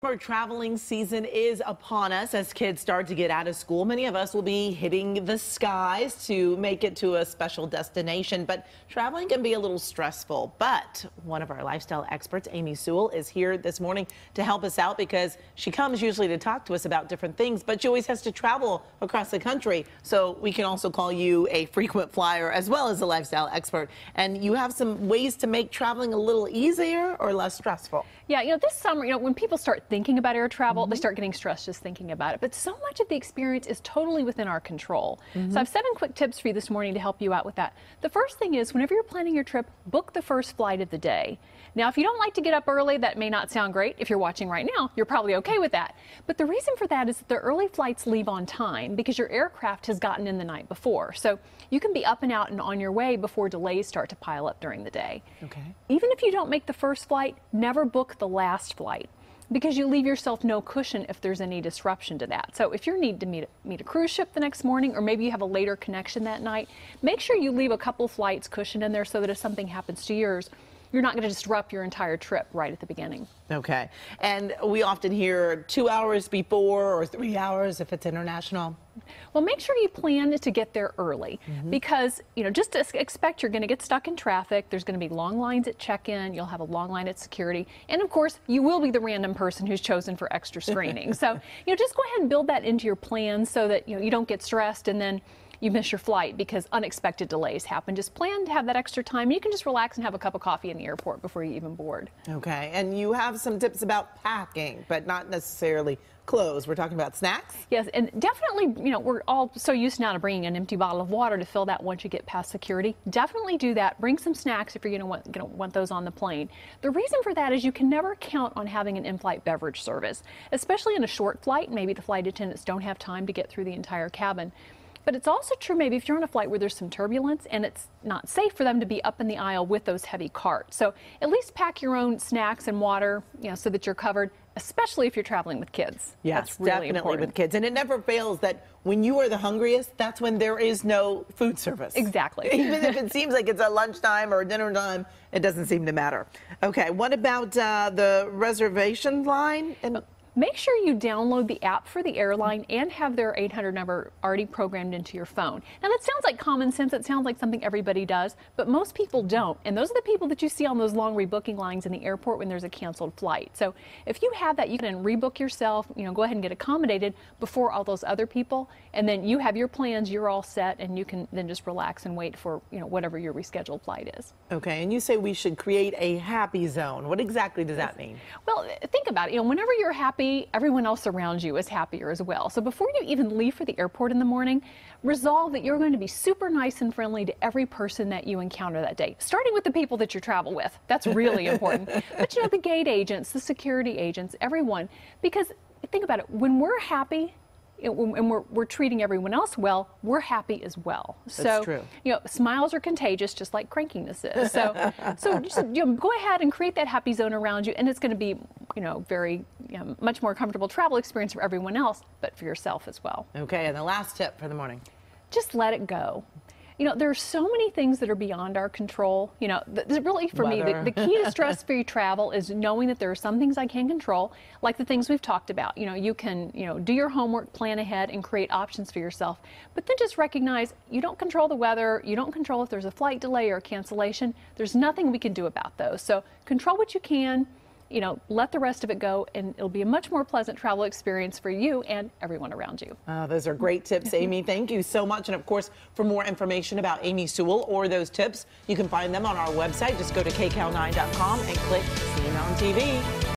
Summer traveling season is upon us as kids start to get out of school. Many of us will be hitting the skies to make it to a special destination, but traveling can be a little stressful. But one of our lifestyle experts, Amy Sewell, is here this morning to help us out because she comes usually to talk to us about different things, but she always has to travel across the country. So we can also call you a frequent flyer as well as a lifestyle expert. And you have some ways to make traveling a little easier or less stressful. Yeah, this summer, when people start thinking about air travel, they start getting stressed just thinking about it. But so much of the experience is totally within our control. So I have 7 quick tips for you this morning to help you out with that. The first thing is, whenever you're planning your trip, book the first flight of the day. Now, if you don't like to get up early, that may not sound great. If you're watching right now, you're probably okay with that. But the reason for that is that the early flights leave on time because your aircraft has gotten in the night before. So you can be up and out and on your way before delays start to pile up during the day. Okay. Even if you don't make the first flight, never book the last flight, because you leave yourself no cushion if there's any disruption to that. So if you need to meet a cruise ship the next morning, or maybe you have a later connection that night, make sure you leave a couple flights cushion in there so that if something happens to yours, you're not going to disrupt your entire trip right at the beginning. Okay. And we often hear 2 hours before or 3 hours if it's international. Well, make sure you plan to get there early because, just to expect you're going to get stuck in traffic. There's going to be long lines at check-in. You'll have a long line at security. And of course, you will be the random person who's chosen for extra screening. So, just go ahead and build that into your plans so that, you don't get stressed and then you miss your flight because unexpected delays happen. Just plan to have that extra time. You can just relax and have a cup of coffee in the airport before you even board. Okay, and you have some tips about packing, but not necessarily clothes. We're talking about snacks? Yes, and definitely, we're all so used now to bringing an empty bottle of water to fill that once you get past security. Definitely do that. Bring some snacks if you're going to want those on the plane. The reason for that is you can never count on having an in-flight beverage service, especially in a short flight. Maybe the flight attendants don't have time to get through the entire cabin. But it's also true maybe if you're on a flight where there's some turbulence and it's not safe for them to be up in the aisle with those heavy carts. So at least pack your own snacks and water, so that you're covered, especially if you're traveling with kids. Yes, that's really definitely important. With kids. And it never fails that when you are the hungriest, that's when there is no food service. Exactly. Even if it seems like it's at lunchtime or dinner time, it doesn't seem to matter. Okay, what about the reservation line? Make sure you download the app for the airline and have their 800 number already programmed into your phone. Now that sounds like common sense. It sounds like something everybody does, but most people don't. And those are the people that you see on those long rebooking lines in the airport when there's a canceled flight. So if you have that, you can rebook yourself, go ahead and get accommodated before all those other people. And then you have your plans, you're all set, and you can then just relax and wait for, whatever your rescheduled flight is. Okay, and you say we should create a happy zone. What exactly does that mean? Well, think about it. Whenever you're happy, everyone else around you is happier as well. So before you even leave for the airport in the morning, resolve that you're going to be super nice and friendly to every person that you encounter that day, starting with the people that you travel with. That's really important. But the gate agents, the security agents, everyone, because think about it, when we're happy, and we're treating everyone else well, we're happy as well. That's true. Smiles are contagious, just like crankiness is. So just, go ahead and create that happy zone around you, and it's going to be, very much more comfortable travel experience for everyone else, but for yourself as well. Okay, and the last tip for the morning. Just let it go. There are so many things that are beyond our control. Really for me, the key to stress-free travel is knowing that there are some things I can control, like the things we've talked about. You can, do your homework, plan ahead, and create options for yourself. But then just recognize you don't control the weather. You don't control if there's a flight delay or a cancellation. There's nothing we can do about those. So control what you can. Let the rest of it go, and it'll be a much more pleasant travel experience for you and everyone around you. Those are great tips, Amy. Thank you so much. And of course, for more information about Amy Sewell or those tips, you can find them on our website. Just go to kcal9.com and click See on TV.